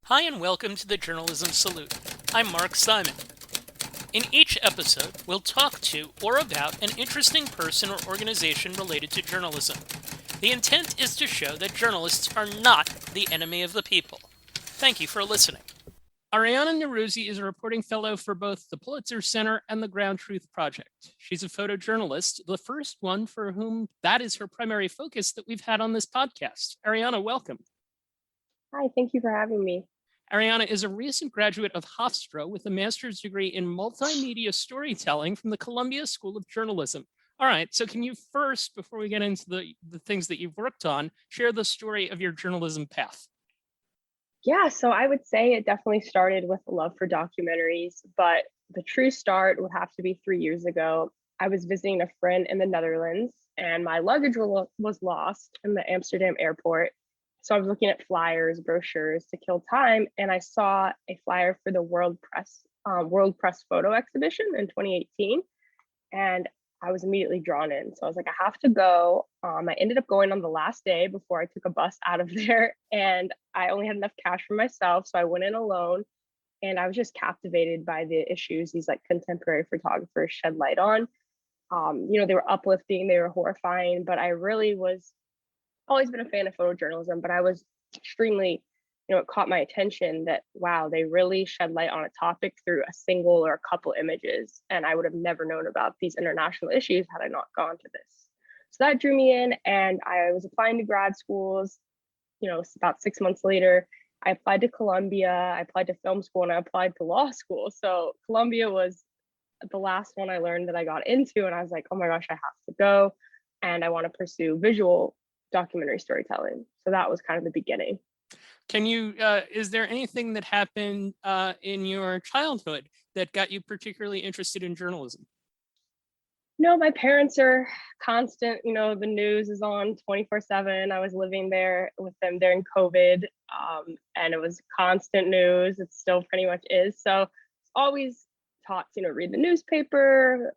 Hi and welcome to the Journalism Salute. I'm Mark Simon. In each episode, we'll talk to or about an interesting person or organization related to journalism. The intent is to show that journalists are not the enemy of the people. Thank you for listening. Aryana Noroozi is a reporting fellow for both the Pulitzer Center and the GroundTruth Project. She's a photojournalist, the first one for whom that is her primary focus that we've had on this podcast. Aryana, welcome. Hi, thank you for having me. Aryana is a recent graduate of Hofstra with a master's degree in multimedia storytelling from the Columbia School of Journalism. All right, so can you first, before we get into the things that you've worked on, share the story of your journalism path? Yeah, so I would say it definitely started with a love for documentaries, but the true start would have to be 3 years ago. I was visiting a friend in the Netherlands and my luggage was lost in the Amsterdam airport. So I was looking at flyers, brochures to kill time, and I saw a flyer for the World Press Photo Exhibition in 2018, and I was immediately drawn in. So I was like, I have to go. I ended up going on the last day before I took a bus out of there, and I only had enough cash for myself, so I went in alone. And I was just captivated by the issues these like contemporary photographers shed light on. They were uplifting, they were horrifying, but I really was always been a fan of photojournalism, but I was extremely, it caught my attention that, wow, they really shed light on a topic through a single or a couple images. And I would have never known about these international issues had I not gone to this. So that drew me in, and I was applying to grad schools. About 6 months later, I applied to Columbia, I applied to film school, and I applied to law school. So Columbia was the last one I learned that I got into, and I was like, oh my gosh, I have to go. And I want to pursue visual documentary storytelling. So that was kind of the beginning. Can you, is there anything that happened in your childhood that got you particularly interested in journalism? No, my parents are constant. The news is on 24/7. I was living there with them during COVID, and it was constant news. It still pretty much is. So it's always taught to, read the newspaper,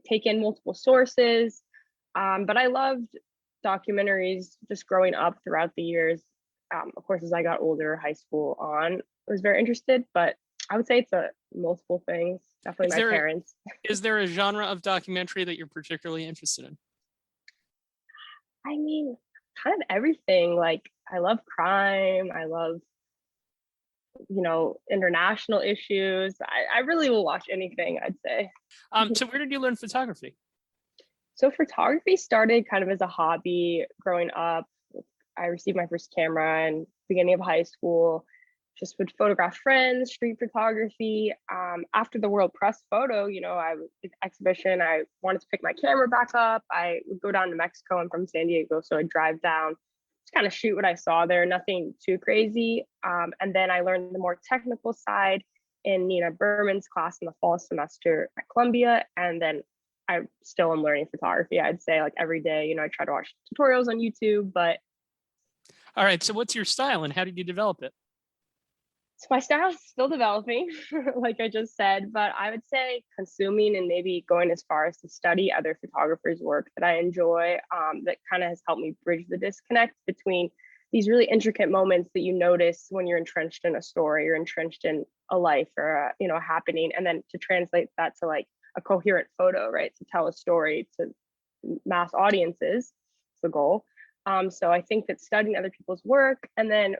take in multiple sources. But I loved documentaries just growing up throughout the years. Of course, as I got older, high school on, I was very interested, but I would say it's a multiple things. Definitely my parents. Is there a genre of documentary that you're particularly interested in? I mean, kind of everything. Like, I love crime. I love, international issues. I really will watch anything, I'd say. So where did you learn photography? So photography started kind of as a hobby growing up. I received my first camera in beginning of high school. Just would photograph friends, street photography. After the World Press Photo, exhibition, I wanted to pick my camera back up. I would go down to Mexico. I'm from San Diego, so I'd drive down, just kind of shoot what I saw there, nothing too crazy. And then I learned the more technical side in Nina Berman's class in the fall semester at Columbia. And then I still am learning photography. I'd say like every day, I try to watch tutorials on YouTube, but. All right, so what's your style and how did you develop it? So my style is still developing, like I just said, but I would say consuming and maybe going as far as to study other photographers' work that I enjoy. That kind of has helped me bridge the disconnect between these really intricate moments that you notice when you're entrenched in a story or entrenched in a life or a happening, and then to translate that to like a coherent photo, right? To tell a story to mass audiences is the goal. So I think that studying other people's work, and then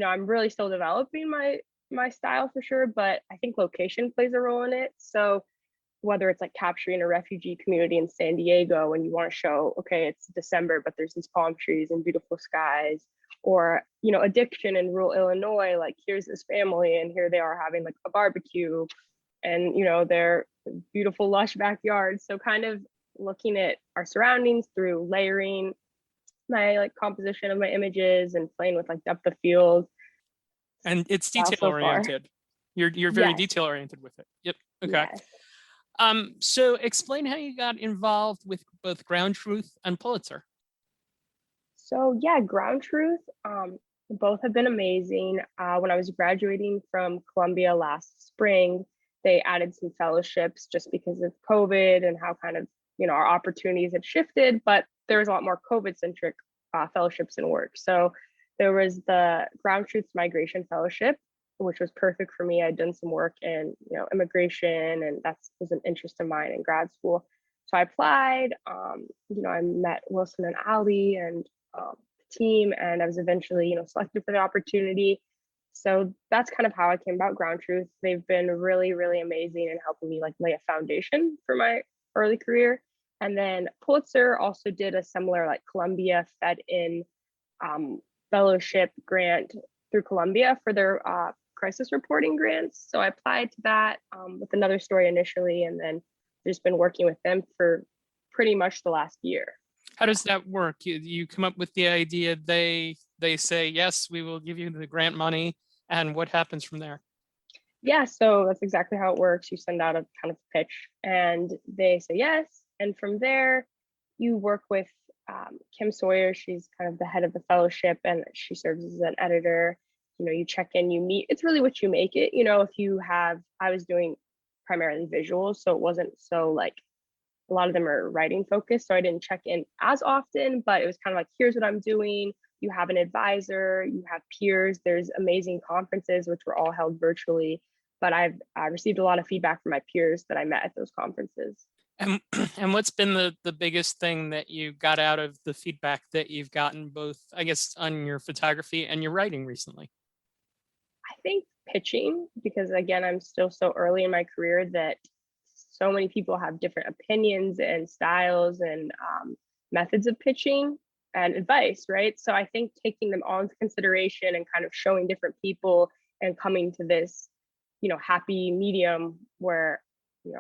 I'm really still developing my style for sure, but I think location plays a role in it. So whether it's like capturing a refugee community in San Diego and you want to show, okay, it's December, but there's these palm trees and beautiful skies, or addiction in rural Illinois, like here's this family and here they are having like a barbecue and their beautiful lush backyards. So kind of looking at our surroundings through layering my like composition of my images and playing with like depth of field. And it's detail oriented. You're very detail oriented with it. Yep. Okay. Yes. So explain how you got involved with both GroundTruth and Pulitzer. So yeah, GroundTruth, both have been amazing. When I was graduating from Columbia last spring, they added some fellowships just because of COVID and how kind of our opportunities had shifted, but there was a lot more COVID-centric fellowships and work. So there was the GroundTruth's Migration Fellowship, which was perfect for me. I'd done some work in, immigration, and that was an interest of mine in grad school. So I applied. I met Wilson and Ali and the team, and I was eventually, selected for the opportunity. So that's kind of how I came about GroundTruth. They've been really, really amazing in helping me like lay a foundation for my early career. And then Pulitzer also did a similar like Columbia fed in fellowship grant through Columbia for their crisis reporting grants. So I applied to that with another story initially, and then just been working with them for pretty much the last year. How does that work? You come up with the idea, they say, yes, we will give you the grant money, and what happens from there? Yeah, so that's exactly how it works. You send out a kind of pitch and they say yes. And from there, you work with Kim Sawyer. She's kind of the head of the fellowship and she serves as an editor. You check in, you meet. It's really what you make it. I was doing primarily visuals, so it wasn't so like a lot of them are writing focused. So I didn't check in as often, but it was kind of like, here's what I'm doing. You have an advisor, you have peers. There's amazing conferences, which were all held virtually. But I received a lot of feedback from my peers that I met at those conferences. And what's been the biggest thing that you got out of the feedback that you've gotten, both, I guess, on your photography and your writing recently? I think pitching, because again, I'm still so early in my career that so many people have different opinions and styles and methods of pitching and advice, right? So I think taking them all into consideration and kind of showing different people and coming to this, happy medium where,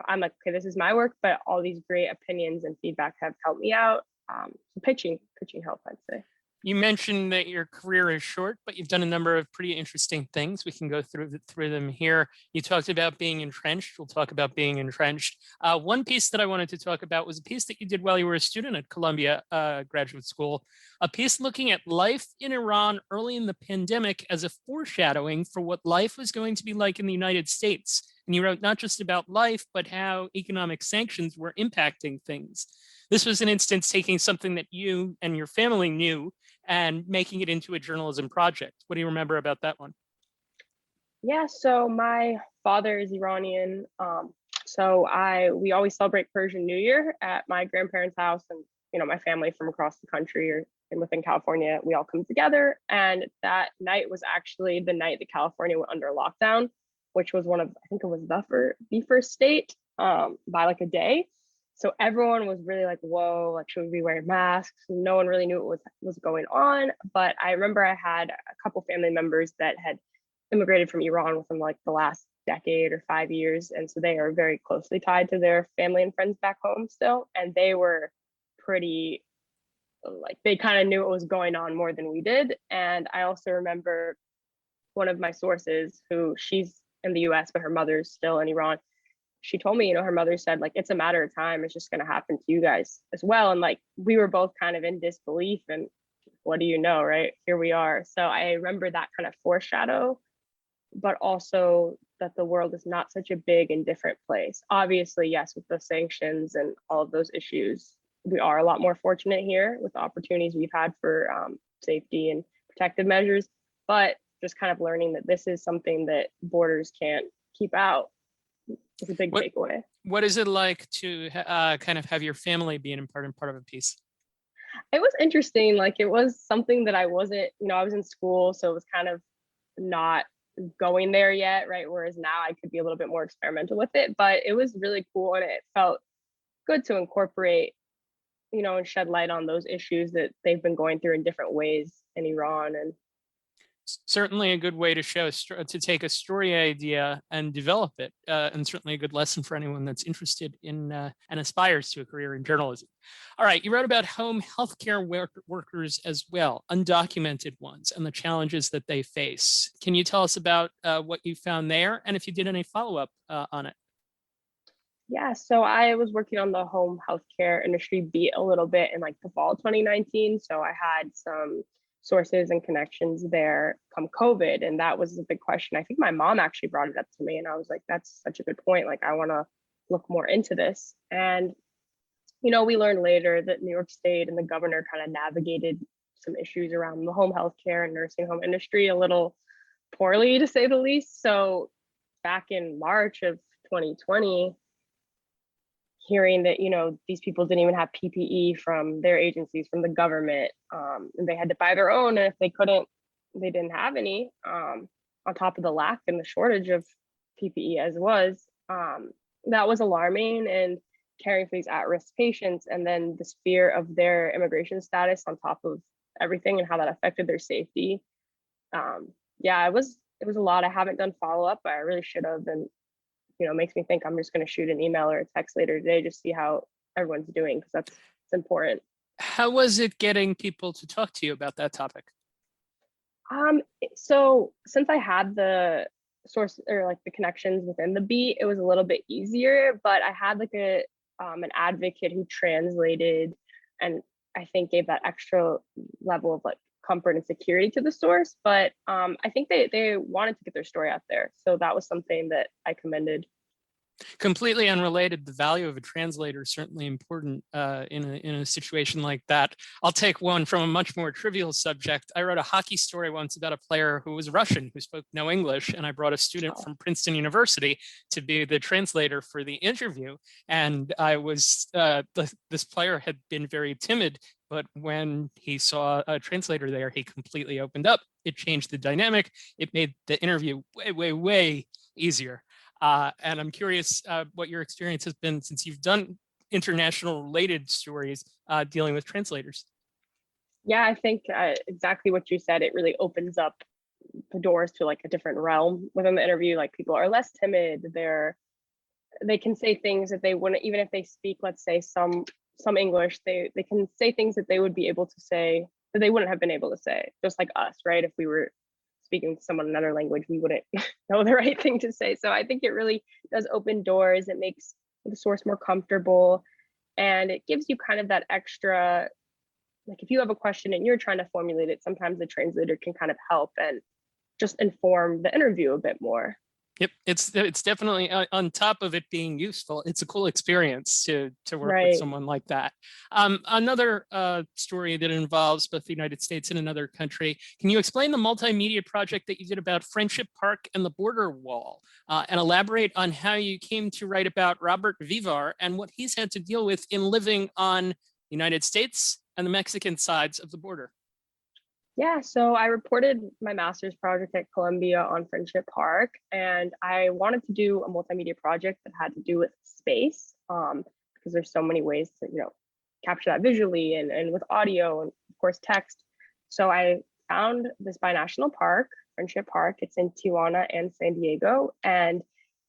I'm like, okay, this is my work, but all these great opinions and feedback have helped me out. So pitching helped, I'd say. You mentioned that your career is short, but you've done a number of pretty interesting things. We can go through them here. You talked about being entrenched. We'll talk about being entrenched. One piece that I wanted to talk about was a piece that you did while you were a student at Columbia Graduate School, a piece looking at life in Iran early in the pandemic as a foreshadowing for what life was going to be like in the United States. And you wrote not just about life, but how economic sanctions were impacting things. This was an instance taking something that you and your family knew and making it into a journalism project. What do you remember about that one? Yeah, so my father is Iranian. We always celebrate Persian New Year at my grandparents' house, and my family from across the country and within California, we all come together. And that night was actually the night that California went under lockdown, which was I think it was the first state by like a day. So everyone was really like, whoa, like, should we be wearing masks? No one really knew what was going on. But I remember I had a couple family members that had immigrated from Iran within like the last decade or 5 years. And so they are very closely tied to their family and friends back home still. And they were pretty, like, they kind of knew what was going on more than we did. And I also remember one of my sources, who she's in the US, but her mother's still in Iran. She told me, her mother said, like, it's a matter of time. It's just going to happen to you guys as well. And like, we were both kind of in disbelief, and what do you know, right? Here we are. So I remember that kind of foreshadow, but also that the world is not such a big and different place. Obviously, yes, with the sanctions and all of those issues, we are a lot more fortunate here with the opportunities we've had for safety and protective measures, but just kind of learning that this is something that borders can't keep out. It's a big takeaway. What is it like to kind of have your family be an important part of a piece? It was interesting. Like, it was something that I wasn't, I was in school, so it was kind of not going there yet, right? Whereas now I could be a little bit more experimental with it, but it was really cool, and it felt good to incorporate, and shed light on those issues that they've been going through in different ways in Iran. And certainly a good way to to take a story idea and develop it, and certainly a good lesson for anyone that's interested in and aspires to a career in journalism. All right, you wrote about home healthcare workers as well, undocumented ones, and the challenges that they face. Can you tell us about what you found there, and if you did any follow-up on it? Yeah, so I was working on the home healthcare industry beat a little bit in like the fall 2019. So I had some sources and connections there come COVID. And that was a big question. I think my mom actually brought it up to me, and I was like, that's such a good point. Like, I want to look more into this. And, we learned later that New York State and the governor kind of navigated some issues around the home healthcare and nursing home industry a little poorly, to say the least. So back in March of 2020, hearing that, these people didn't even have PPE from their agencies, from the government, and they had to buy their own, and if they couldn't, they didn't have any, on top of the lack and the shortage of PPE as was, that was alarming. And caring for these at-risk patients, and then this fear of their immigration status on top of everything and how that affected their safety. Yeah, it was a lot. I haven't done follow-up, but I really should have. And makes me think I'm just going to shoot an email or a text later today, just see how everyone's doing, because it's important. How was it getting people to talk to you about that topic? So since I had the source, or like the connections within the beat, it was a little bit easier, but I had like an advocate who translated, and I think gave that extra level of like comfort and security to the source. But I think they wanted to get their story out there, so that was something that I commended. Completely unrelated, the value of a translator is certainly important in a situation like that. I'll take one from a much more trivial subject. I wrote a hockey story once about a player who was Russian, who spoke no English, and I brought a student from Princeton University to be the translator for the interview. And this player had been very timid, but when he saw a translator there, he completely opened up. It changed the dynamic. It made the interview way, way, way easier. And I'm curious what your experience has been since you've done international related stories dealing with translators. Yeah, I think exactly what you said. It really opens up the doors to like a different realm within the interview. Like, people are less timid. They can say things that they wouldn't, even if they speak, let's say, some English, they can say things that they would be able to say that they wouldn't have been able to say, just like us, right? If we were speaking to someone in another language, we wouldn't know the right thing to say. So I think it really does open doors. It makes the source more comfortable, and it gives you kind of that extra, like, if you have a question and you're trying to formulate it, sometimes the translator can kind of help and just inform the interview a bit more. Yep, it's definitely on top of it being useful. It's a cool experience to work with Right. someone like that. Another story that involves both the United States and another country. Can you explain the multimedia project that you did about Friendship Park and the border wall, and elaborate on how you came to write about Robert Vivar and what he's had to deal with in living on the United States and the Mexican sides of the border? Yeah, so I reported my master's project at Columbia on Friendship Park, and I wanted to do a multimedia project that had to do with space, because there's so many ways to, capture that visually, and with audio, and of course text. So I found this binational park, Friendship Park. It's in Tijuana and San Diego, and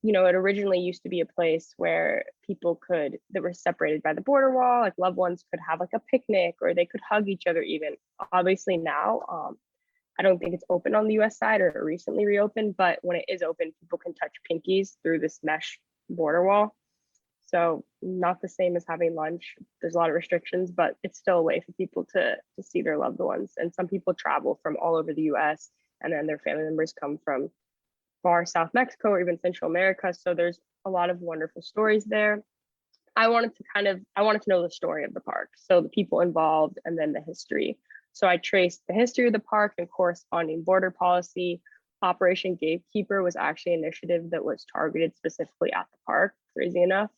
it originally used to be a place where people that were separated by the border wall, like loved ones could have like a picnic, or they could hug each other even. Obviously now, I don't think it's open on the US side, or recently reopened, but when it is open, people can touch pinkies through this mesh border wall. So not the same as having lunch. There's a lot of restrictions, but it's still a way for people to see their loved ones. And some people travel from all over the US, and then their family members come from far South Mexico or even Central America. So there's a lot of wonderful stories there. I wanted to know the story of the park, so the people involved, and then the history. So I traced the history of the park and corresponding border policy. Operation Gatekeeper was actually an initiative that was targeted specifically at the park, crazy enough.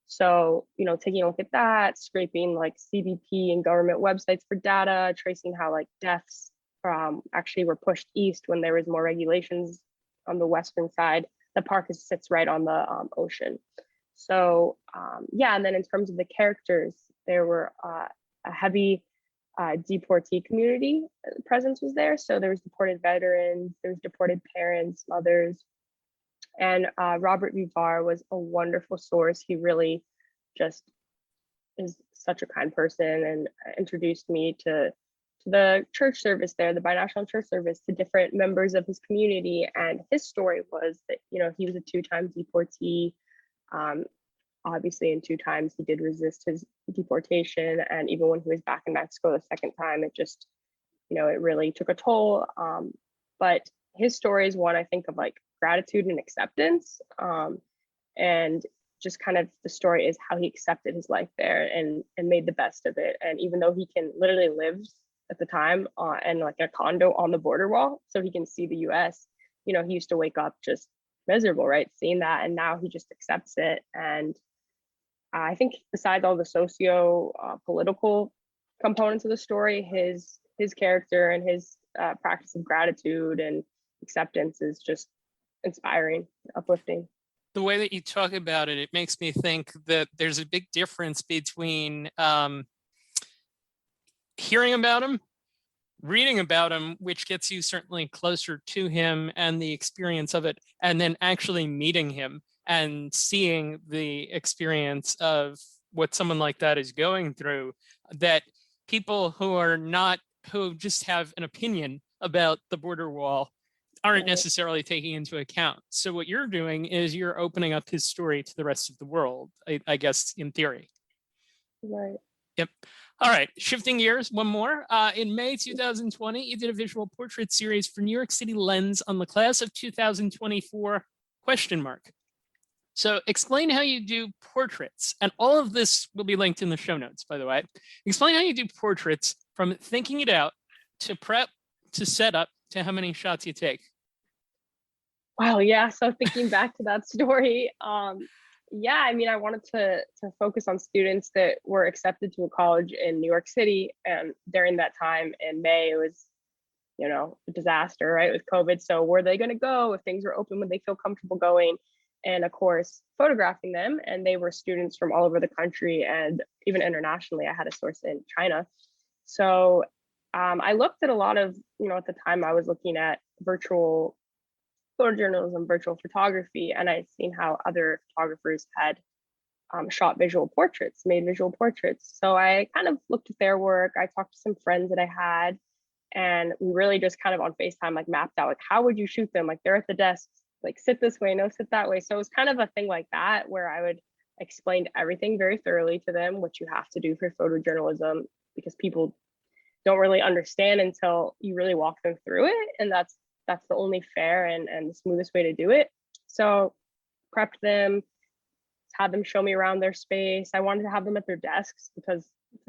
So, taking a look at that, scraping like CBP and government websites for data, tracing how like deaths actually were pushed east when there was more regulations on the western side. The park sits right on the ocean. So yeah, and then in terms of the characters, there were a heavy deportee community presence was there. So there was deported veterans, there was deported parents, mothers, and Robert Vivar was a wonderful source. He really just is such a kind person, and introduced me to the church service there, the binational church service, to different members of his community. And his story was that, he was a 2-time deportee. Obviously, in 2 times, he did resist his deportation. And even when he was back in Mexico the second time, it just, it really took a toll. But his story is one, I think, of like gratitude and acceptance. And just kind of the story is how he accepted his life there, and made the best of it. And even though he can literally live at the time, and like a condo on the border wall so he can see the US. He used to wake up just miserable, right? Seeing that, and now he just accepts it. And I think besides all the socio political components of the story, his character and his practice of gratitude and acceptance is just inspiring, uplifting. The way that you talk about it, it makes me think that there's a big difference between hearing about him, reading about him, which gets you certainly closer to him and the experience of it, and then actually meeting him and seeing the experience of what someone like that is going through, that people who just have an opinion about the border wall aren't necessarily taking into account. So what you're doing is you're opening up his story to the rest of the world, I guess, in theory. Right. Yep. All right, shifting gears, one more. In May 2020, you did a visual portrait series for New York City Lens on the class of 2024, ? So explain how you do portraits, and all of this will be linked in the show notes, by the way. Explain how you do portraits from thinking it out to prep to set up to how many shots you take. Wow, yeah. So thinking back to that story, yeah, I mean, I wanted to focus on students that were accepted to a college in New York City, and during that time in May, it was, a disaster, right, with COVID. So where are they going to go if things were open? Would they feel comfortable going? And of course, photographing them, and they were students from all over the country and even internationally. I had a source in China, so I looked at a lot of, at the time I was looking at virtual photojournalism, virtual photography, and I'd seen how other photographers had shot visual portraits, made visual portraits. So I kind of looked at their work. I talked to some friends that I had, and we really just kind of on FaceTime, like mapped out, like, how would you shoot them? Like, they're at the desk, like, sit this way, no, sit that way. So it was kind of a thing like that where I would explain everything very thoroughly to them, what you have to do for photojournalism, because people don't really understand until you really walk them through it. And that's the only fair and the smoothest way to do it. So prepped them, had them show me around their space. I wanted to have them at their desks because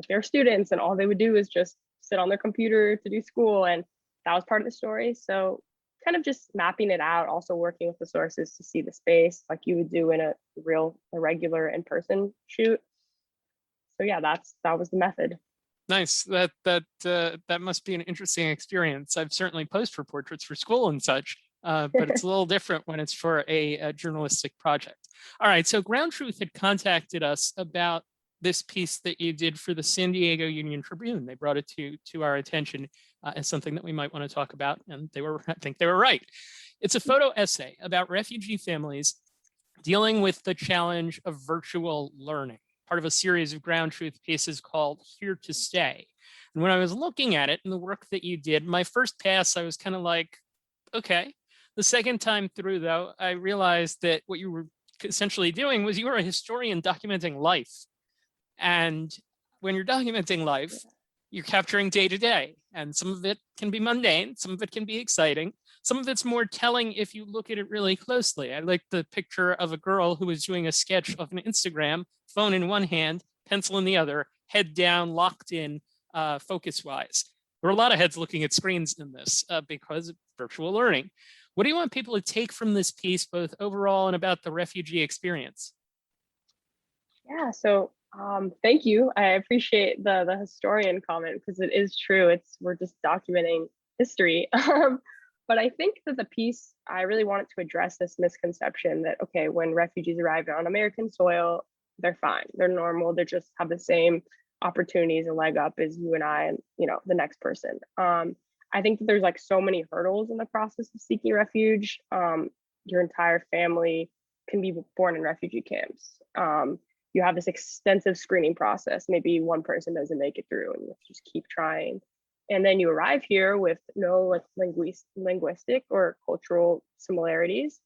they're students and all they would do is just sit on their computer to do school. And that was part of the story. So kind of just mapping it out, also working with the sources to see the space like you would do in a regular in-person shoot. So yeah, that was the method. Nice. That must be an interesting experience. I've certainly posed for portraits for school and such, but it's a little different when it's for a journalistic project. All right. So GroundTruth had contacted us about this piece that you did for the San Diego Union Tribune. They brought it to our attention as something that we might want to talk about, and I think they were right. It's a photo essay about refugee families dealing with the challenge of virtual learning, part of a series of GroundTruth pieces called Here to Stay. And when I was looking at it and the work that you did, my first pass, I was kind of like, okay. The second time through, though, I realized that what you were essentially doing was you were a historian documenting life. And when you're documenting life, you're capturing day to day. And some of it can be mundane, some of it can be exciting. Some of it's more telling if you look at it really closely. I like the picture of a girl who was doing a sketch of an Instagram, phone in one hand, pencil in the other, head down, locked in, focus-wise. There are a lot of heads looking at screens in this because of virtual learning. What do you want people to take from this piece, both overall and about the refugee experience? Yeah, so thank you. I appreciate the historian comment because it is true. We're just documenting history. But I think that the piece, I really wanted to address this misconception that, okay, when refugees arrive on American soil, they're fine, they're normal, they just have the same opportunities and leg up as you and I and, the next person. I think that there's like so many hurdles in the process of seeking refuge. Your entire family can be born in refugee camps. You have this extensive screening process. Maybe one person doesn't make it through and you just keep trying. And then you arrive here with no like linguistic or cultural similarities.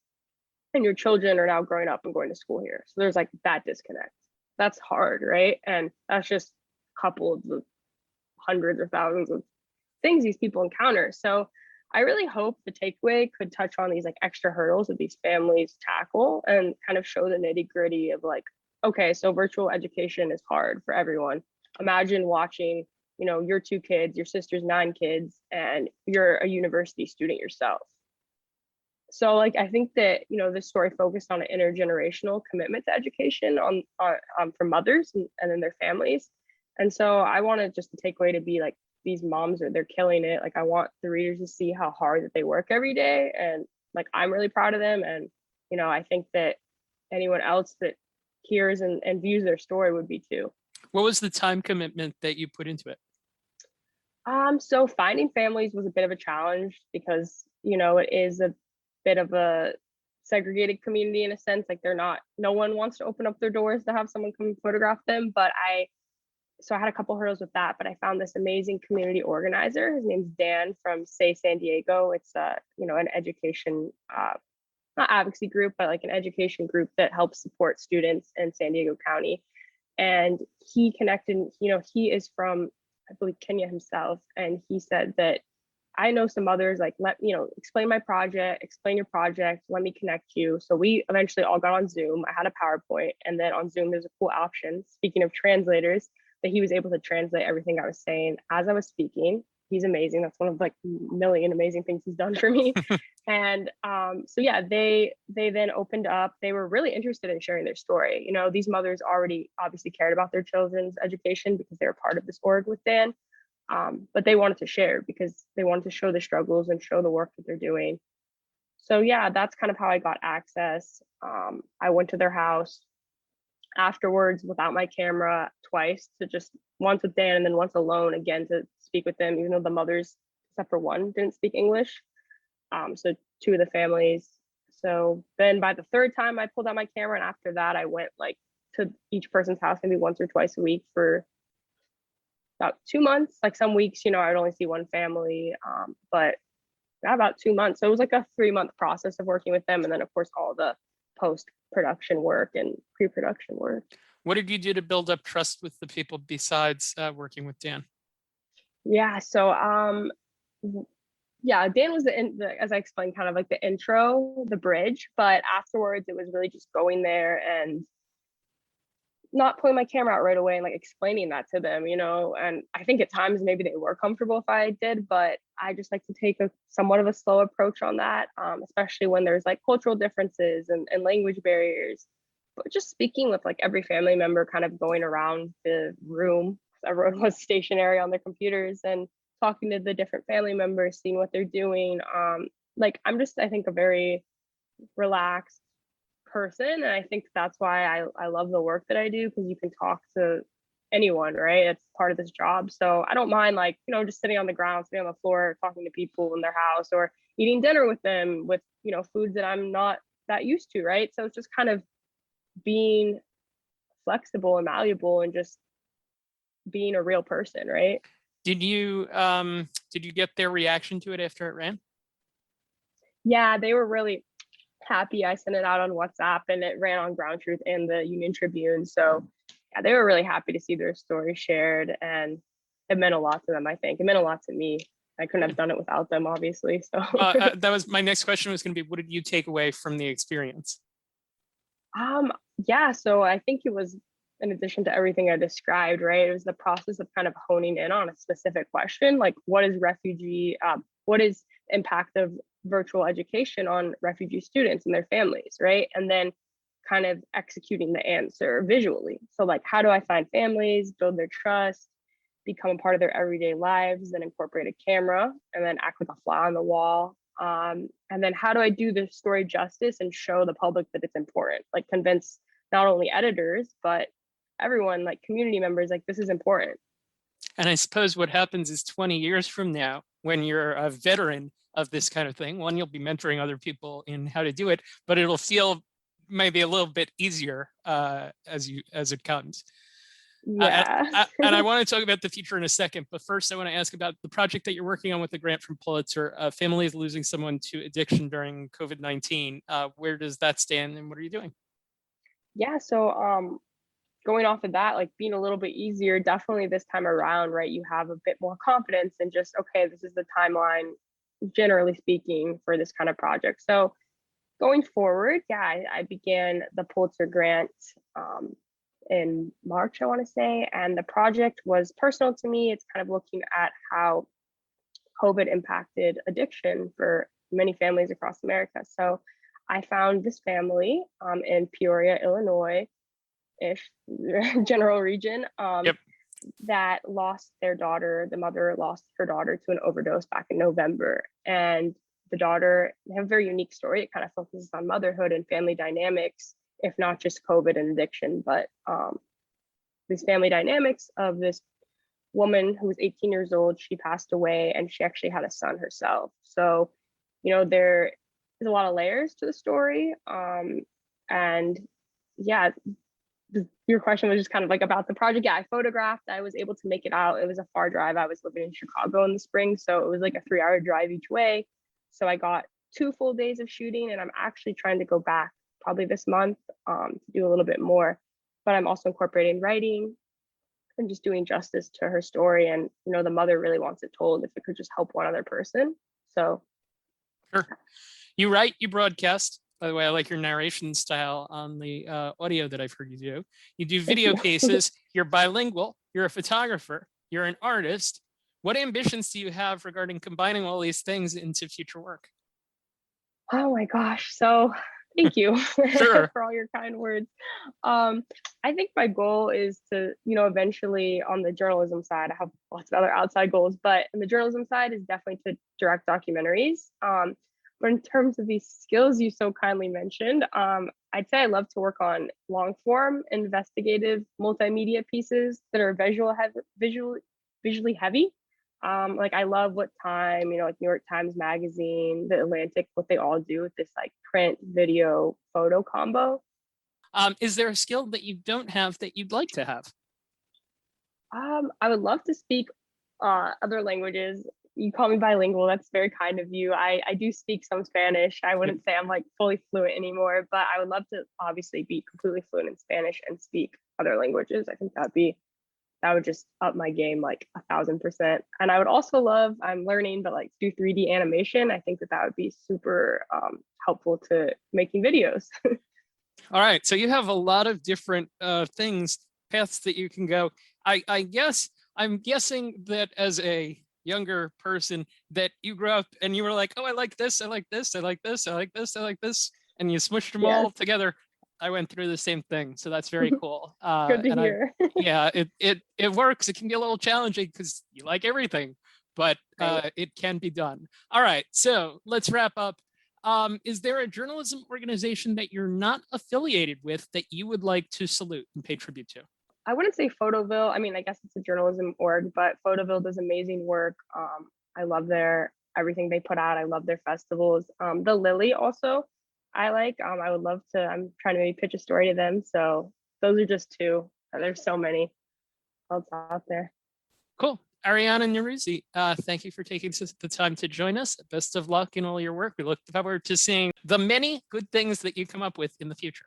And your children are now growing up and going to school here. So there's like that disconnect. That's hard, right? And that's just a couple of the hundreds or thousands of things these people encounter. So I really hope the takeaway could touch on these like extra hurdles that these families tackle and kind of show the nitty-gritty of like, okay, so virtual education is hard for everyone. Imagine watching your 2 kids, your sister's 9 kids, and you're a university student yourself. So like I think that this story focused on an intergenerational commitment to education on for mothers and then their families. And so I wanted just the takeaway to be like, these moms they're killing it. Like I want the readers to see how hard that they work every day, and like I'm really proud of them. And I think that anyone else that hears and views their story would be too. What was the time commitment that you put into it? So finding families was a bit of a challenge because it is a bit of a segregated community in a sense. Like no one wants to open up their doors to have someone come photograph them. But I had a couple hurdles with that, but I found this amazing community organizer. His name's Dan from Say San Diego. It's an education not advocacy group, but like an education group that helps support students in San Diego County. And he connected, he is from, I believe, Kenya himself. And he said that I know some others, like, explain my project, explain your project, let me connect you. So we eventually all got on Zoom. I had a PowerPoint, and then on Zoom, there's a cool option. Speaking of translators, that he was able to translate everything I was saying as I was speaking. He's amazing. That's one of like million amazing things he's done for me. And so yeah, they then opened up. They were really interested in sharing their story. These mothers already obviously cared about their children's education because they were part of this org with Dan. But they wanted to share because they wanted to show the struggles and show the work that they're doing. So yeah, that's kind of how I got access. I went to their house afterwards without my camera twice, to just once with Dan and then once alone again to speak with them, even though the mothers, except for one, didn't speak English. So 2 of the families. So then by the 3rd time I pulled out my camera, and after that I went like to each person's house maybe once or twice a week for about 2 months. Like some weeks, I would only see one family, but about 2 months. So it was like a 3-month process of working with them. And then of course, all the post-production work and pre-production work. What did you do to build up trust with the people besides working with Dan? Yeah, so Dan was as I explained, kind of like the intro, the bridge, but afterwards it was really just going there and not pulling my camera out right away and like explaining that to them, and I think at times maybe they were comfortable if I did, but I just like to take a somewhat of a slow approach on that, especially when there's like cultural differences and language barriers. But just speaking with like every family member, kind of going around the room, everyone was stationary on their computers, and talking to the different family members, seeing what they're doing. Like I'm just, I think, a very relaxed person, and I think that's why I love the work that I do, because you can talk to anyone, right? It's part of this job. So I don't mind like just sitting on the ground, sitting on the floor, talking to people in their house, or eating dinner with them with foods that I'm not that used to, right? So it's just kind of being flexible and malleable and just being a real person, right? Did you get their reaction to it after it ran? Yeah, they were really happy. I sent it out on WhatsApp and it ran on GroundTruth and the Union Tribune. So yeah, they were really happy to see their story shared, and it meant a lot to them. I think it meant a lot to me. I couldn't have done it without them, obviously. So that was my next question, was going to be, what did you take away from the experience? Yeah, so I think it was, in addition to everything I described, right, it was the process of kind of honing in on a specific question, like what is what is impact of virtual education on refugee students and their families, right? And then kind of executing the answer visually. So like, how do I find families, build their trust, become a part of their everyday lives, then incorporate a camera, and then act like a fly on the wall. And then how do I do the story justice and show the public that it's important, like convince not only editors, but everyone, like community members, like this is important. And I suppose what happens is 20 years from now, when you're a veteran of this kind of thing, one, you'll be mentoring other people in how to do it, but it'll feel maybe a little bit easier as it comes. Yeah. And I want to talk about the future in a second, but first I want to ask about the project that you're working on with the grant from Pulitzer, Families Losing Someone to Addiction During COVID-19. Where does that stand and what are you doing? Yeah, so going off of that, like being a little bit easier, definitely this time around, right? You have a bit more confidence and just, okay, this is the timeline, generally speaking, for this kind of project. So going forward, yeah, I began the Pulitzer grant in March, I want to say. And the project was personal to me. It's kind of looking at how COVID impacted addiction for many families across America. So I found this family in Peoria, Illinois-ish general region Yep. that lost their daughter. The mother lost her daughter to an overdose back in November. And the daughter, they have a very unique story. It kind of focuses on motherhood and family dynamics, if not just COVID and addiction, but these family dynamics of this woman who was 18 years old. She passed away and she actually had a son herself. So, there is a lot of layers to the story. And yeah, your question was just kind of like about the project. Yeah, I photographed. I was able to make it out. It was a far drive. I was living in Chicago in the spring, so it was like a 3-hour drive each way. So I got 2 full days of shooting, and I'm actually trying to go back probably this month to do a little bit more. But I'm also incorporating writing and just doing justice to her story. And the mother really wants it told if it could just help one other person. So Sure. You write, you broadcast. By the way, I like your narration style on the audio that I've heard you do. You do video pieces. You're bilingual. You're a photographer. You're an artist. What ambitions do you have regarding combining all these things into future work? Oh my gosh. So thank you Sure. for all your kind words. I think my goal is to, eventually on the journalism side, I have lots of other outside goals, but in the journalism side is definitely to direct documentaries. But in terms of these skills you so kindly mentioned, I'd say I love to work on long form, investigative, multimedia pieces that are visually heavy. Like I love what Time, like New York Times Magazine, The Atlantic, what they all do with this like print, video, photo combo. Is there a skill that you don't have that you'd like to have? I would love to speak other languages. You call me bilingual. That's very kind of you. I do speak some Spanish. I wouldn't say I'm like fully fluent anymore, but I would love to obviously be completely fluent in Spanish and speak other languages. I think that would just up my game like 1,000%. And I would also love, I'm learning, but like do 3D animation. I think that would be super helpful to making videos. All right. So you have a lot of different paths that you can go. I'm guessing that as a younger person that you grew up and you were like, oh, I like this, I like this, I like this, I like this, I like this, and you smushed them all together. I went through the same thing, so that's very cool. Good to hear. It works. It can be a little challenging because you like everything, but it can be done. All right, so let's wrap up. Is there a journalism organization that you're not affiliated with that you would like to salute and pay tribute to? I wouldn't say Photoville. I mean, I guess it's a journalism org, but Photoville does amazing work. I love everything they put out. I love their festivals. The Lily also, I like. I would love to. I'm trying to maybe pitch a story to them. So those are just 2. There's so many else out there. Cool. Aryana and Noroozi, thank you for taking the time to join us. Best of luck in all your work. We look forward to seeing the many good things that you come up with in the future.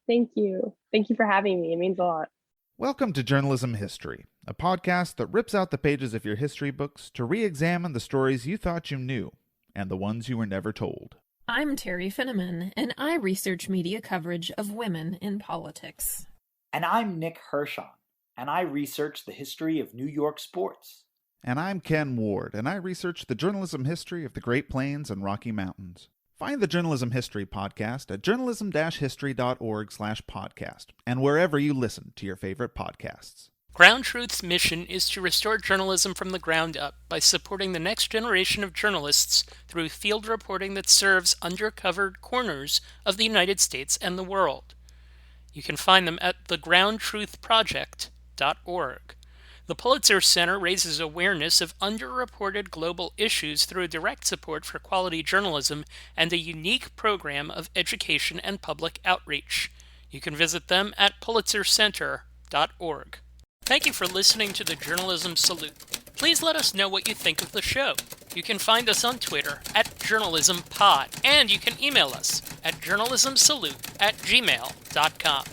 Thank you. Thank you for having me. It means a lot. Welcome to Journalism History, a podcast that rips out the pages of your history books to re-examine the stories you thought you knew and the ones you were never told. I'm Terry Finneman, and I research media coverage of women in politics. And I'm Nick Hirschon, and I research the history of New York sports. And I'm Ken Ward, and I research the journalism history of the Great Plains and Rocky Mountains. Find the Journalism History podcast at journalism-history.org/podcast and wherever you listen to your favorite podcasts. GroundTruth's mission is to restore journalism from the ground up by supporting the next generation of journalists through field reporting that serves undercovered corners of the United States and the world. You can find them at thegroundtruthproject.org. The Pulitzer Center raises awareness of underreported global issues through direct support for quality journalism and a unique program of education and public outreach. You can visit them at pulitzercenter.org. Thank you for listening to the Journalism Salute. Please let us know what you think of the show. You can find us on Twitter at JournalismPod, and you can email us at journalismsalute@gmail.com.